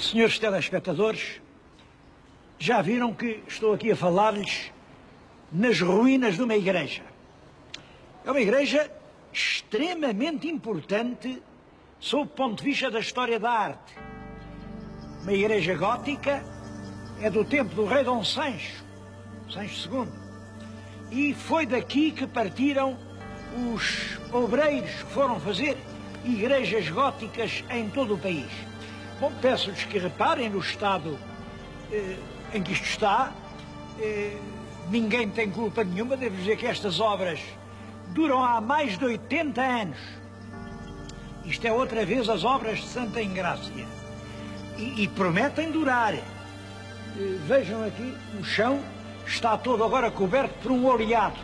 Senhores telespectadores, já viram que estou aqui a falar-lhes nas ruínas de uma igreja. É uma igreja extremamente importante sob o ponto de vista da história da arte. Uma igreja gótica, é do tempo do rei Dom Sancho II. E foi daqui que partiram os obreiros que foram fazer igrejas góticas em todo o país. Bom, peço-lhes que reparem no estado em que isto está. Ninguém tem culpa nenhuma, devo dizer que estas obras duram há mais de 80 anos. Isto é outra vez as obras de Santa Engrácia. E prometem durar. Vejam aqui, o chão está todo agora coberto por um oleado.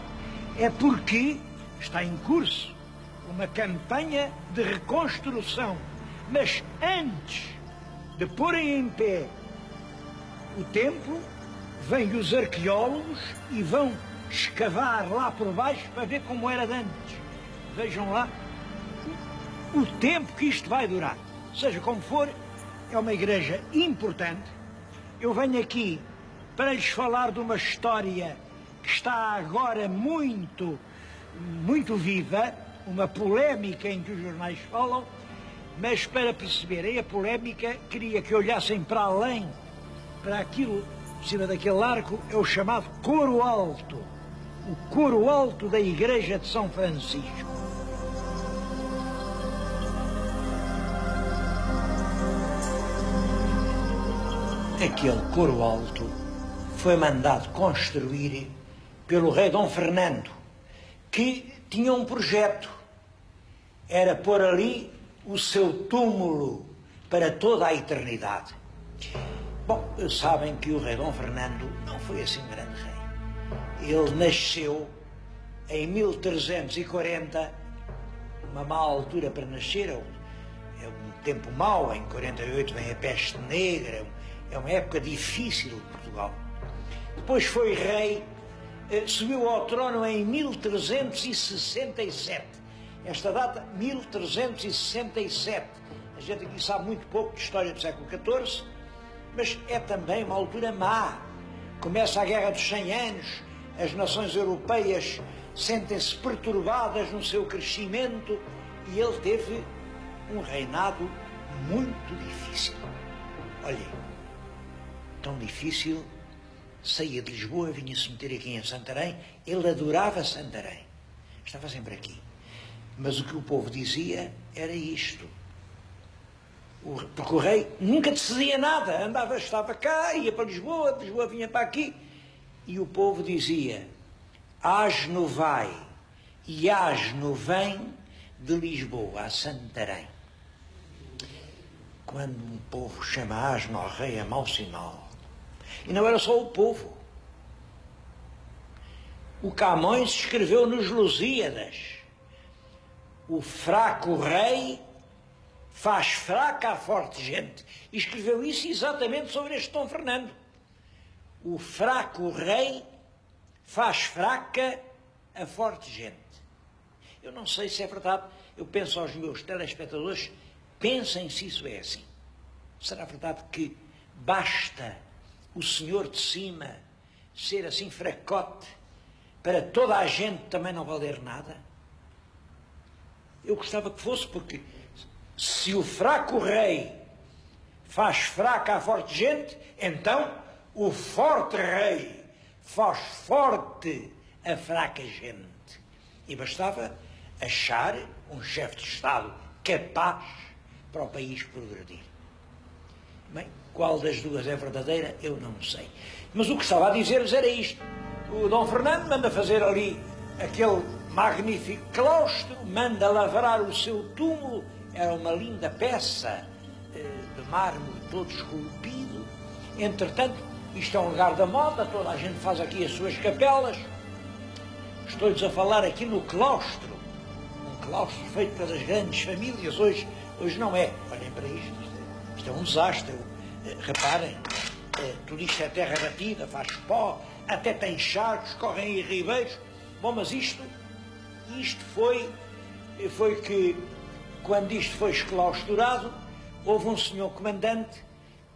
É porque está em curso uma campanha de reconstrução. Mas antes de porem em pé o templo, vêm os arqueólogos e vão escavar lá por baixo para ver como era de antes. Vejam lá o tempo que isto vai durar. Seja como for, é uma igreja importante. Eu venho aqui para lhes falar de uma história que está agora muito viva, uma polémica em que os jornais falam, mas para perceberem a polémica, queria que olhassem para além, para aquilo, por cima daquele arco, é o chamado coro alto, o coro alto da igreja de São Francisco. Aquele coro alto foi mandado construir pelo rei Dom Fernando, que tinha um projeto, era pôr ali o seu túmulo para toda a eternidade. Bom, sabem que o rei Dom Fernando não foi assim um grande rei. Ele nasceu em 1340, uma má altura para nascer, é um tempo mau, em 48 vem a peste negra, é uma época difícil de Portugal. Depois foi rei, subiu ao trono em 1367. Esta data, 1367. A gente aqui sabe muito pouco de história do século XIV, mas é também uma altura má. Começa a Guerra dos 100 Anos, as nações europeias sentem-se perturbadas no seu crescimento e ele teve um reinado muito difícil. Olhem, tão difícil, saía de Lisboa, vinha-se meter aqui em Santarém, ele adorava Santarém, estava sempre aqui. Mas o que o povo dizia era isto, porque o rei nunca decidia nada, estava cá, ia para Lisboa, de Lisboa vinha para aqui, e o povo dizia: asno vai e asno vem de Lisboa a Santarém. Quando um povo chama asno ao rei é mau sinal. E não era só o povo. O Camões escreveu nos Lusíadas: o fraco rei faz fraca a forte gente. E escreveu isso exatamente sobre este Dom Fernando. O fraco rei faz fraca a forte gente. Eu não sei se é verdade, eu penso aos meus telespectadores, pensem se isso é assim. Será verdade que basta o senhor de cima ser assim fracote para toda a gente também não valer nada? Eu gostava que fosse, porque se o fraco rei faz fraca a forte gente, então o forte rei faz forte a fraca gente. E bastava achar um chefe de Estado capaz para o país progredir. Bem, qual das duas é verdadeira, eu não sei. Mas o que estava a dizer-lhes era isto. O Dom Fernando manda fazer ali aquele magnífico claustro, manda lavrar o seu túmulo, era uma linda peça de mármore todo esculpido. Entretanto, isto é um lugar da moda, toda a gente faz aqui as suas capelas. Estou-lhes a falar aqui no claustro, um claustro feito pelas grandes famílias. Hoje não é. Olhem para isto é um desastre. Reparem, tudo isto é terra batida, faz pó, até tem charcos, correm aí ribeiros. Bom, mas isto foi que, quando isto foi esclausturado, houve um senhor comandante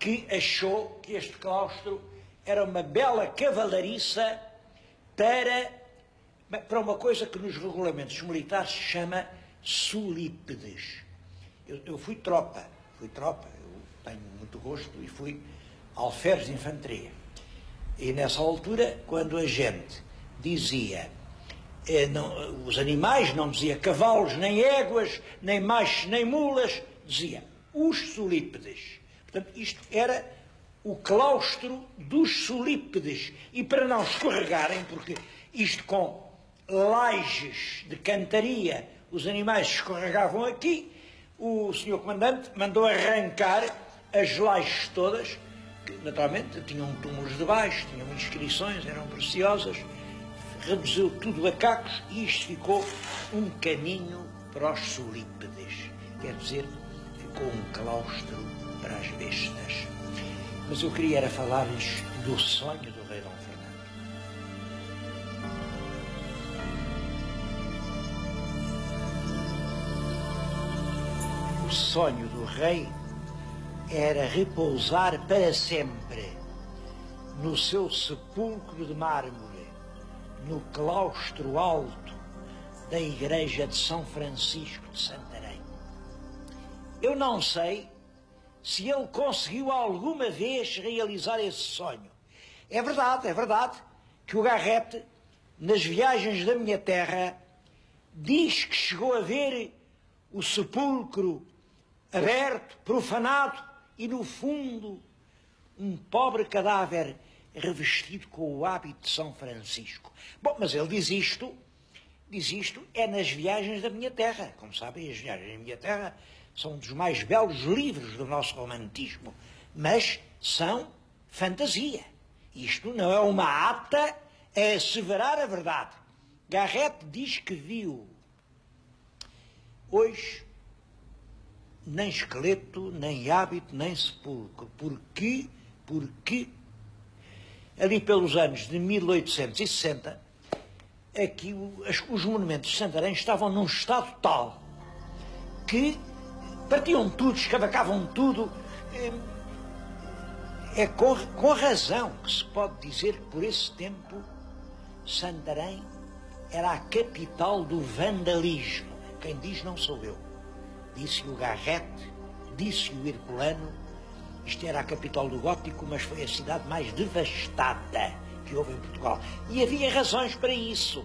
que achou que este claustro era uma bela cavalariça para uma coisa que nos regulamentos militares se chama solípedes. Eu fui tropa, eu tenho muito gosto e fui alferes de infantaria. E nessa altura, quando a gente dizia, os animais, não dizia cavalos, nem éguas, nem machos, nem mulas, dizia os solípedes. Portanto, isto era o claustro dos solípedes. E para não escorregarem, porque isto com lajes de cantaria, os animais escorregavam aqui, o senhor comandante mandou arrancar as lajes todas, que naturalmente tinham túmulos de baixo, tinham inscrições, eram preciosas, reduziu tudo a cacos e isto ficou um caminho para os solípedes. Quer dizer, ficou um claustro para as bestas. Mas eu queria era falar-lhes do sonho do rei Dom Fernando. O sonho do rei era repousar para sempre no seu sepulcro de mármore, no claustro alto da igreja de São Francisco de Santarém. Eu não sei se ele conseguiu alguma vez realizar esse sonho. É verdade que o Garrett, nas viagens da minha terra, diz que chegou a ver o sepulcro aberto, profanado, e no fundo um pobre cadáver revestido com o hábito de São Francisco. Bom, mas ele diz isto é nas viagens da minha terra. Como sabem, as viagens da minha terra são um dos mais belos livros do nosso romantismo, mas são fantasia. Isto não é uma ata a asseverar a verdade. Garrett diz que viu. Hoje, nem esqueleto, nem hábito, nem sepulcro. Porque ali pelos anos de 1860, aqui os monumentos de Santarém estavam num estado tal que partiam tudo, escavacavam tudo. É com razão que se pode dizer que por esse tempo Santarém era a capital do vandalismo. Quem diz não sou eu. Disse o Garrett, disse o Herculano. Isto era a capital do gótico, mas foi a cidade mais devastada que houve em Portugal. E havia razões para isso.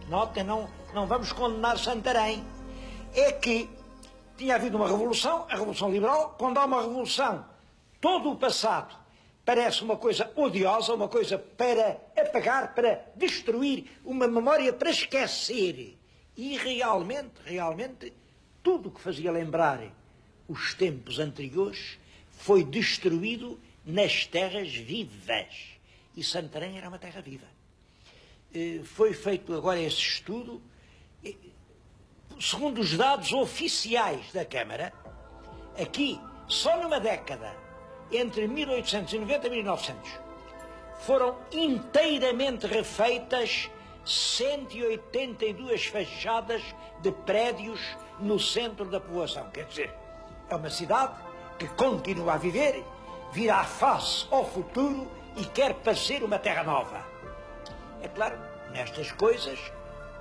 Notem, não vamos condenar Santarém. É que tinha havido uma revolução, a Revolução Liberal. Quando há uma revolução, todo o passado parece uma coisa odiosa, uma coisa para apagar, para destruir, uma memória para esquecer. E realmente, tudo o que fazia lembrar os tempos anteriores foi destruído nas terras vivas. E Santarém era uma terra viva. Foi feito agora esse estudo. Segundo os dados oficiais da Câmara, aqui, só numa década, entre 1890 e 1900, foram inteiramente refeitas 182 fachadas de prédios no centro da povoação. Quer dizer, é uma cidade que continua a viver, vira a face ao futuro e quer parecer uma terra nova. É claro, nestas coisas,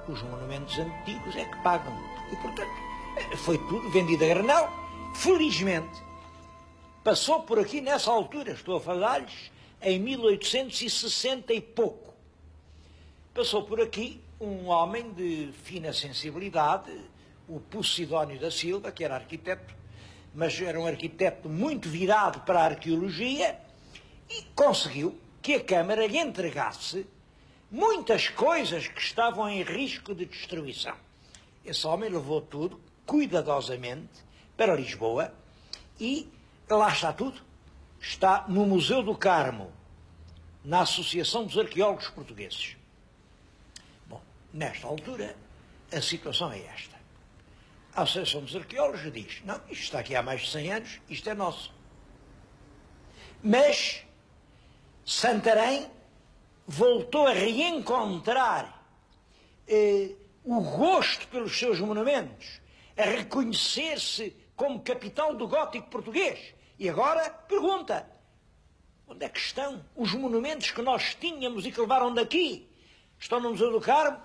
os monumentos antigos é que pagam. E, portanto, foi tudo vendido a granel. Felizmente, passou por aqui nessa altura, estou a falar-lhes, em 1860 e pouco. Passou por aqui um homem de fina sensibilidade, o Posidónio da Silva, que era arquiteto, mas era um arquiteto muito virado para a arqueologia, e conseguiu que a Câmara lhe entregasse muitas coisas que estavam em risco de destruição. Esse homem levou tudo, cuidadosamente, para Lisboa, e lá está tudo. Está no Museu do Carmo, na Associação dos Arqueólogos Portugueses. Bom, nesta altura, a situação é esta. A Associação dos Arqueólogos diz, não, isto está aqui há mais de 100 anos, isto é nosso. Mas Santarém voltou a reencontrar o gosto pelos seus monumentos, a reconhecer-se como capital do gótico português. E agora, pergunta, onde é que estão os monumentos que nós tínhamos e que levaram daqui? Estão no Museu do Carmo?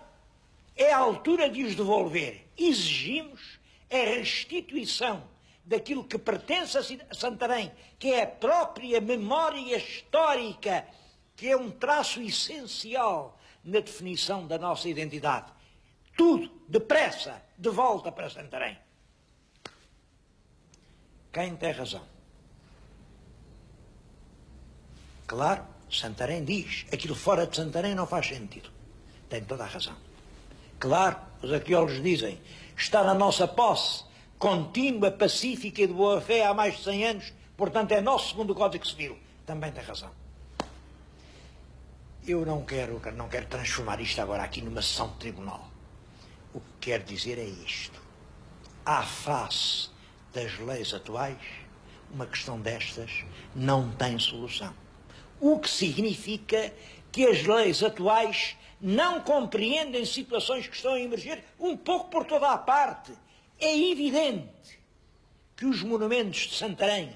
É a altura de os devolver. Exigimos a restituição daquilo que pertence a Santarém, que é a própria memória histórica, que é um traço essencial na definição da nossa identidade. Tudo, depressa, de volta para Santarém. Quem tem razão? Claro, Santarém diz, aquilo fora de Santarém não faz sentido. Tem toda a razão. Claro, os arqueólogos dizem, está na nossa posse, contínua, pacífica e de boa fé há mais de 100 anos, portanto é nosso segundo o Código Civil. Também tem razão. Eu não quero transformar isto agora aqui numa sessão de tribunal. O que quero dizer é isto. À face das leis atuais, uma questão destas não tem solução. O que significa que as leis atuais não compreendem situações que estão a emergir um pouco por toda a parte. É evidente que os monumentos de Santarém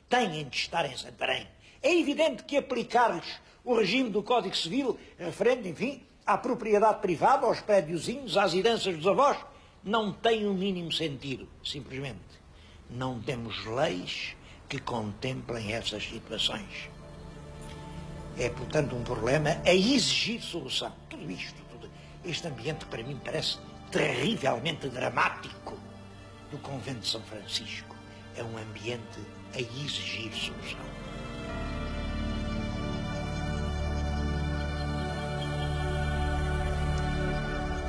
têm de estar em Santarém. É evidente que aplicar-lhes o regime do Código Civil, referente, enfim, à propriedade privada, aos prédiozinhos, às heranças dos avós, não tem o mínimo sentido. Simplesmente não temos leis que contemplem essas situações. É, portanto, um problema a exigir solução. Tudo isto, este ambiente para mim parece terrivelmente dramático do Convento de São Francisco. É um ambiente a exigir solução.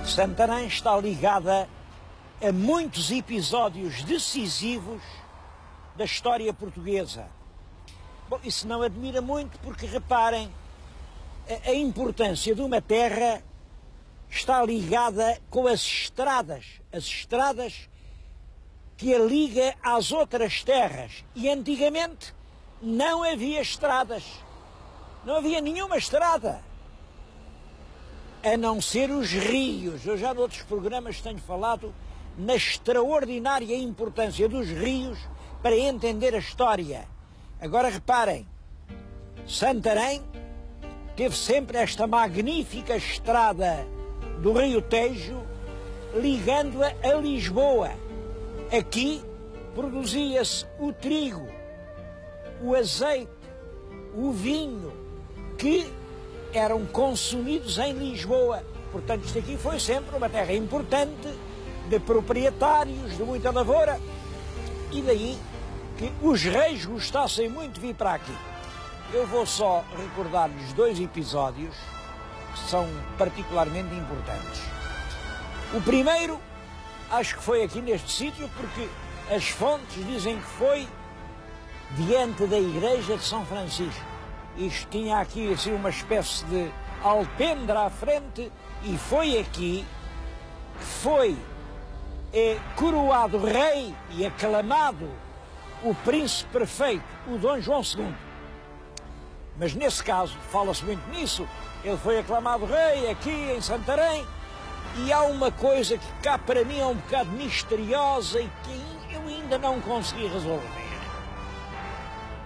Santarém está ligada a muitos episódios decisivos da história portuguesa. Bom, isso não admira muito porque, reparem, a importância de uma terra está ligada com as estradas que a liga às outras terras. E antigamente não havia estradas, não havia nenhuma estrada, a não ser os rios. Eu já noutros programas tenho falado na extraordinária importância dos rios para entender a história. Agora reparem, Santarém teve sempre esta magnífica estrada do Rio Tejo ligando-a a Lisboa. Aqui produzia-se o trigo, o azeite, o vinho, que eram consumidos em Lisboa. Portanto, isto aqui foi sempre uma terra importante, de proprietários, de muita lavoura, e daí que os reis gostassem muito de vir para aqui. Eu vou só recordar-lhes 2 episódios que são particularmente importantes. O primeiro, acho que foi aqui neste sítio, porque as fontes dizem que foi diante da igreja de São Francisco. Isto tinha aqui assim uma espécie de alpendre à frente, e foi aqui que foi coroado rei e aclamado o príncipe perfeito, o Dom João II. Mas nesse caso, fala-se muito nisso, ele foi aclamado rei aqui em Santarém, e há uma coisa que cá para mim é um bocado misteriosa e que eu ainda não consegui resolver.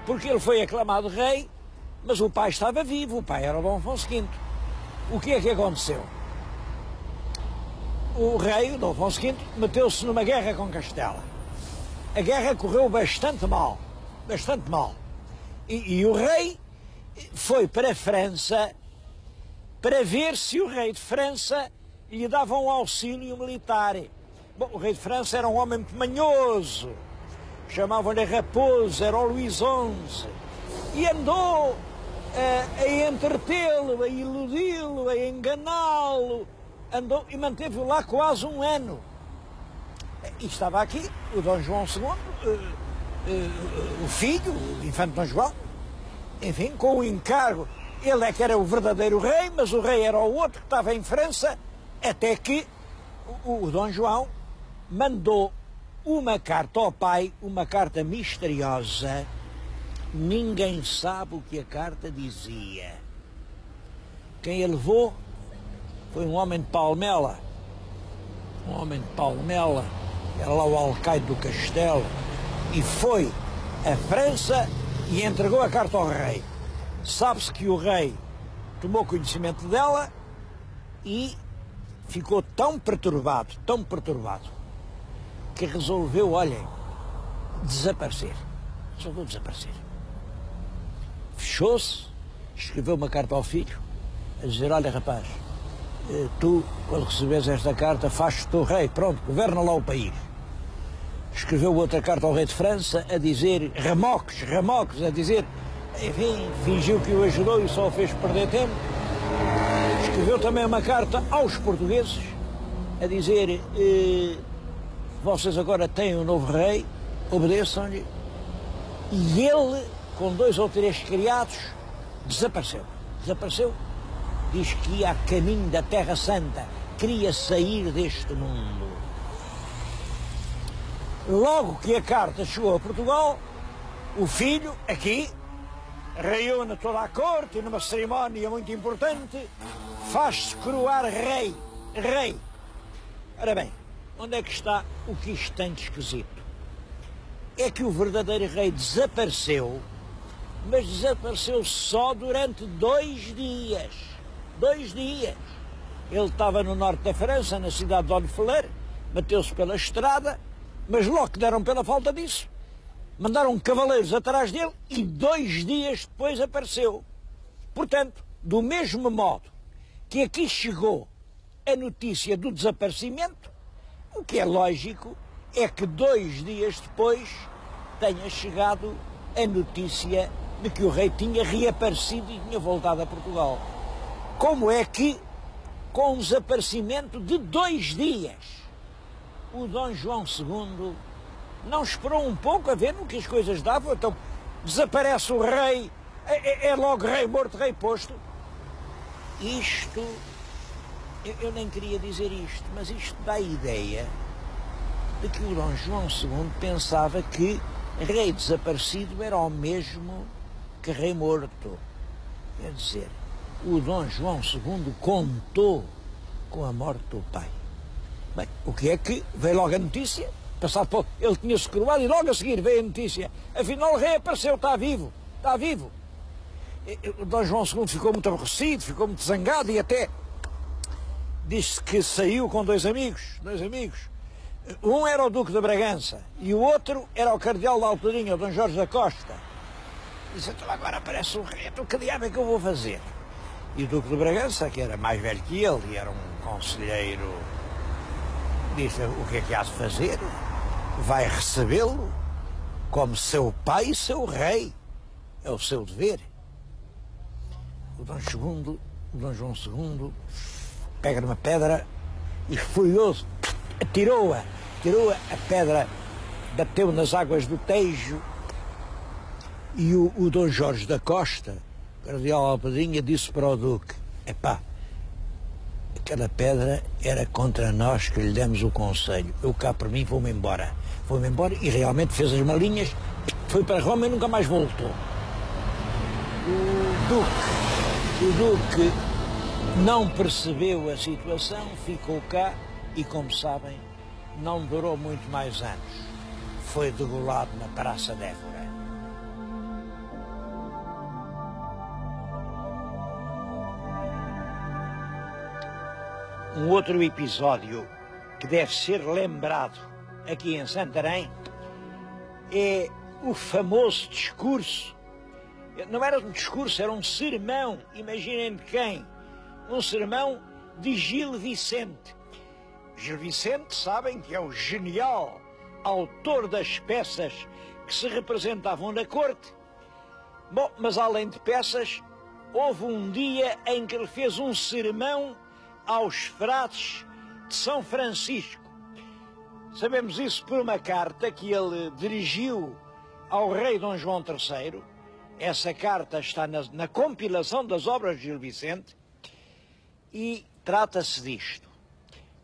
Porque ele foi aclamado rei, mas o pai estava vivo, o pai era o Dom Afonso V. O que é que aconteceu? O rei, o Dom Afonso V, meteu-se numa guerra com Castela. A guerra correu bastante mal, bastante mal. E o rei foi para a França para ver se o rei de França lhe dava um auxílio militar. Bom, o rei de França era um homem muito manhoso, chamavam-lhe Raposo, era o Luís XI, e andou a entretê-lo, a iludi-lo, a enganá-lo, andou e manteve-o lá quase um ano. E estava aqui o Dom João II, o filho, o infante Dom João, enfim, com o encargo. Ele é que era o verdadeiro rei, mas o rei era o outro que estava em França, até que o Dom João mandou uma carta ao pai, uma carta misteriosa. Ninguém sabe o que a carta dizia. Quem a levou foi um homem de Palmela. Um homem de Palmela, era lá o alcaide do castelo, e foi a França e entregou a carta ao rei. Sabe-se que o rei tomou conhecimento dela e ficou tão perturbado, que resolveu, olhem, desaparecer. Resolveu desaparecer. Fechou-se, escreveu uma carta ao filho, a dizer, olha rapaz, tu, quando receberes esta carta, faz-te o rei, pronto, governa lá o país. Escreveu outra carta ao rei de França, a dizer, remoques, a dizer, enfim, fingiu que o ajudou e só o fez perder tempo. Escreveu também uma carta aos portugueses, a dizer, vocês agora têm um novo rei, obedeçam-lhe. E ele, com 2 ou 3 criados, desapareceu. Diz que ia a caminho da Terra Santa, queria sair deste mundo. Logo que a carta chegou a Portugal, o filho, aqui, reúne toda a corte e numa cerimónia muito importante, faz-se coroar rei. Ora bem, onde é que está o que isto tem de esquisito? É que o verdadeiro rei desapareceu, mas desapareceu só durante 2 dias. 2 dias. Ele estava no norte da França, na cidade de Honfleur, bateu-se pela estrada, mas logo que deram pela falta disso, mandaram cavaleiros atrás dele e 2 dias depois apareceu. Portanto, do mesmo modo que aqui chegou a notícia do desaparecimento, o que é lógico é que 2 dias depois tenha chegado a notícia de que o rei tinha reaparecido e tinha voltado a Portugal. Como é que, com o desaparecimento de 2 dias, o Dom João II não esperou um pouco a ver no que as coisas davam? Então desaparece o rei, é logo rei morto, rei posto. Isto, eu nem queria dizer isto, mas isto dá a ideia de que o Dom João II pensava que rei desaparecido era o mesmo que rei morto. Quer dizer, o Dom João II contou com a morte do pai. Bem, o que é que veio logo a notícia? Passado pouco, ele tinha-se coroado e logo a seguir veio a notícia. Afinal, o rei apareceu, está vivo. O Dom João II ficou muito aborrecido, ficou muito zangado e até disse que saiu com 2 amigos. Um era o Duque de Bragança e o outro era o Cardeal da Alpedrinha, o Dom Jorge da Costa. Disse, então agora aparece um rei, então que diabo é que eu vou fazer? E o Duque de Bragança, que era mais velho que ele e era um conselheiro, disse, o que é que há de fazer? Vai recebê-lo como seu pai e seu rei. É o seu dever. O Dom João II, pega numa pedra e, furioso, atirou-a. A pedra bateu nas águas do Tejo e o Dom Jorge da Costa, cardeal Alpedrinha, disse para o Duque, epá, aquela pedra era contra nós que lhe demos o conselho. Eu cá por mim vou-me embora. E realmente fez as malinhas, foi para Roma e nunca mais voltou. O Duque não percebeu a situação, ficou cá e, como sabem, não durou muito mais anos. Foi degolado na Praça de Évora. Um outro episódio que deve ser lembrado aqui em Santarém é o famoso discurso. Não era um discurso, era um sermão, imaginem de quem? Um sermão de Gil Vicente. Gil Vicente, sabem que é o genial autor das peças que se representavam na corte. Bom, mas além de peças, houve um dia em que ele fez um sermão aos frades de São Francisco. Sabemos isso por uma carta que ele dirigiu ao rei Dom João III. Essa carta está na compilação das obras de Gil Vicente e trata-se disto.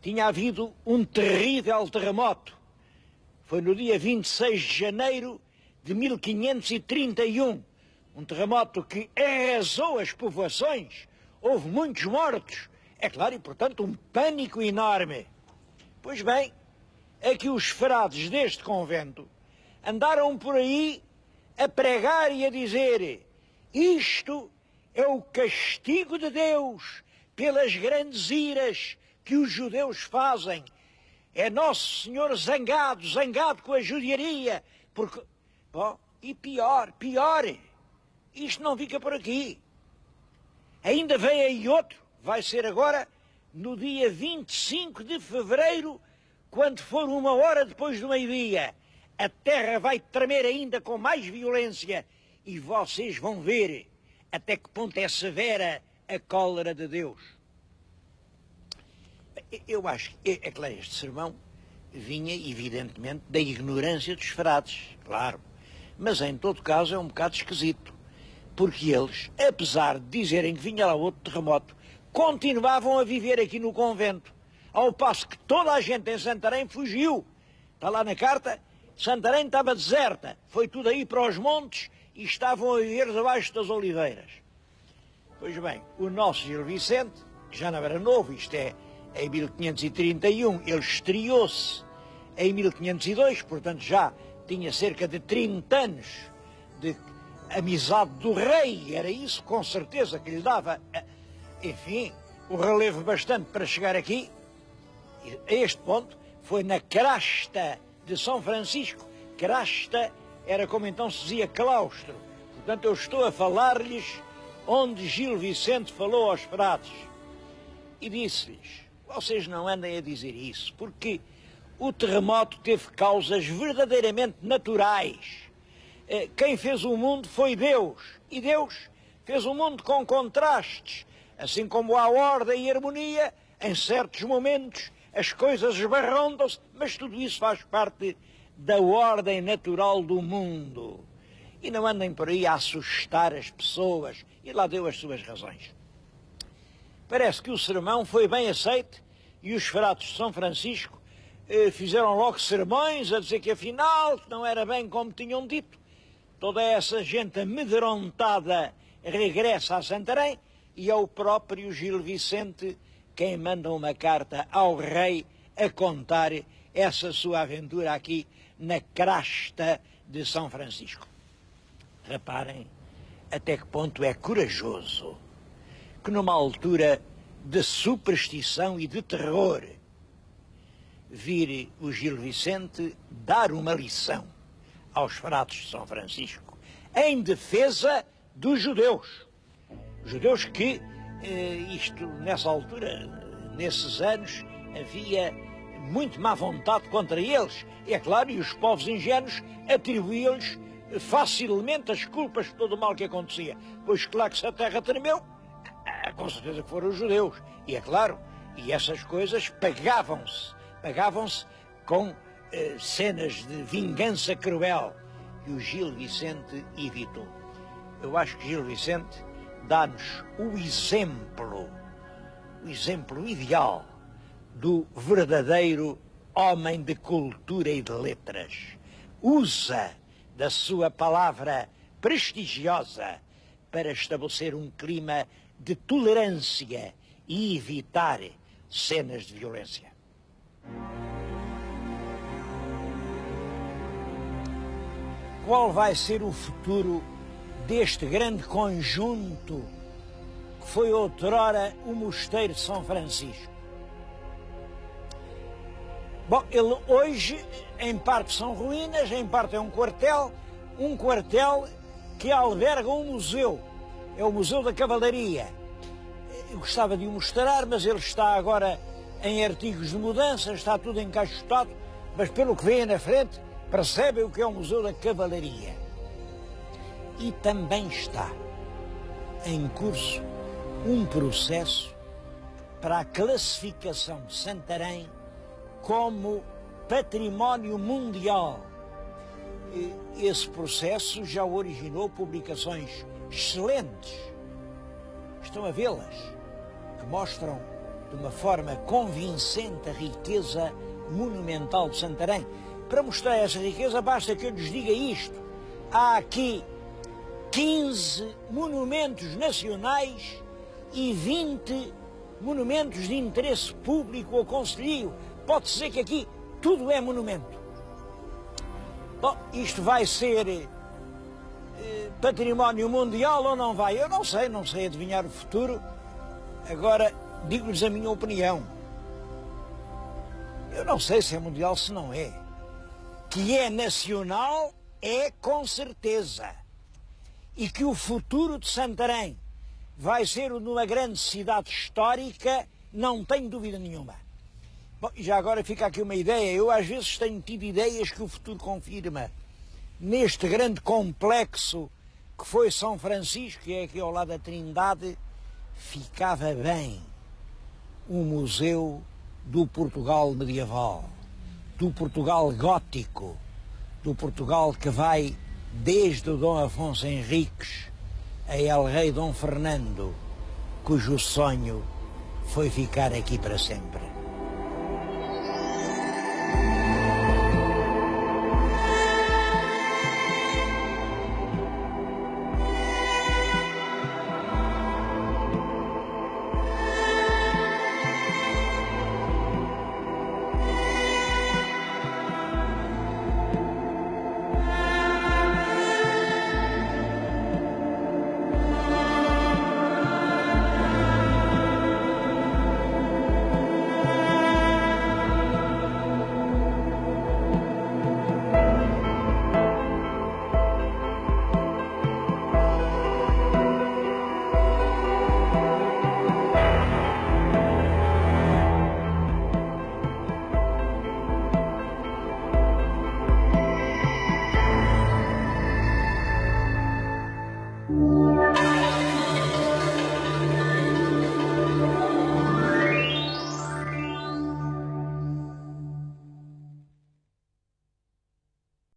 Tinha havido um terrível terremoto. Foi no dia 26 de janeiro de 1531. Um terremoto que arrasou as povoações. Houve muitos mortos. É claro, e portanto um pânico enorme. Pois bem, é que os frades deste convento andaram por aí a pregar e a dizer: isto é o castigo de Deus pelas grandes iras que os judeus fazem. É Nosso Senhor zangado, zangado com a judiaria, porque... Bom, e pior, isto não fica por aqui. Ainda vem aí outro, vai ser agora no dia 25 de fevereiro, quando for 1 hora depois do meio-dia. A terra vai tremer ainda com mais violência e vocês vão ver até que ponto é severa a cólera de Deus. Eu acho que, é claro, este sermão vinha, evidentemente, da ignorância dos frades, claro. Mas, em todo caso, é um bocado esquisito. Porque eles, apesar de dizerem que vinha lá outro terremoto, continuavam a viver aqui no convento. Ao passo que toda a gente em Santarém fugiu. Está lá na carta, Santarém estava deserta. Foi tudo aí para os montes e estavam a viver debaixo das oliveiras. Pois bem, o nosso Gil Vicente, que já não era novo, isto é em 1531, ele estreou-se em 1502, portanto já tinha cerca de 30 anos de amizade do rei, era isso com certeza que lhe dava, enfim, o relevo bastante para chegar aqui. A este ponto foi na crasta de São Francisco. Crasta era como então se dizia claustro. Portanto, eu estou a falar-lhes onde Gil Vicente falou aos frades e disse-lhes: vocês não andem a dizer isso, porque o terremoto teve causas verdadeiramente naturais. Quem fez o mundo foi Deus, e Deus fez o mundo com contrastes. Assim como há ordem e harmonia, em certos momentos as coisas esbarrondam-se, mas tudo isso faz parte da ordem natural do mundo. E não andem por aí a assustar as pessoas, e lá deu as suas razões. Parece que o sermão foi bem aceito, e os frades de São Francisco fizeram logo sermões a dizer que afinal não era bem como tinham dito. Toda essa gente amedrontada regressa a Santarém e é o próprio Gil Vicente quem manda uma carta ao rei a contar essa sua aventura aqui na crasta de São Francisco. Reparem até que ponto é corajoso que numa altura de superstição e de terror vir o Gil Vicente dar uma lição aos frades de São Francisco em defesa dos judeus. Judeus que, isto nessa altura, nesses anos, havia muito má vontade contra eles. E é claro, e os povos ingênuos atribuíam-lhes facilmente as culpas de todo o mal que acontecia. Pois claro que se a terra tremeu, com certeza que foram os judeus. E é claro, e essas coisas pagavam-se com cenas de vingança cruel que o Gil Vicente evitou. Eu acho que Gil Vicente dá-nos o exemplo ideal do verdadeiro homem de cultura e de letras. Usa da sua palavra prestigiosa para estabelecer um clima de tolerância e evitar cenas de violência. Qual vai ser o futuro deste grande conjunto que foi outrora o Mosteiro de São Francisco? Bom, ele hoje, em parte são ruínas, em parte é um quartel que alberga um museu. É o Museu da Cavalaria. Eu gostava de o mostrar, mas ele está agora em artigos de mudança, está tudo encaixotado, mas pelo que vem na frente, percebem o que é o Museu da Cavalaria. E também está em curso um processo para a classificação de Santarém como património mundial. E esse processo já originou publicações excelentes. Estão a vê-las, que mostram de uma forma convincente a riqueza monumental de Santarém. Para mostrar essa riqueza basta que eu lhes diga isto. Há aqui 15 monumentos nacionais e 20 monumentos de interesse público ou concelhio. Pode-se dizer que aqui tudo é monumento. Bom, isto vai ser património mundial ou não vai? Eu não sei adivinhar o futuro. Agora, digo-lhes a minha opinião. Eu não sei se é mundial, se não é. Que é nacional, é com certeza. E que o futuro de Santarém vai ser o de uma grande cidade histórica, não tenho dúvida nenhuma. Bom, já agora fica aqui uma ideia. Eu às vezes tenho tido ideias que o futuro confirma. Neste grande complexo que foi São Francisco, que é aqui ao lado da Trindade, ficava bem um museu do Portugal medieval, do Portugal gótico, do Portugal que vai desde o Dom Afonso Henriques a El Rei Dom Fernando, cujo sonho foi ficar aqui para sempre.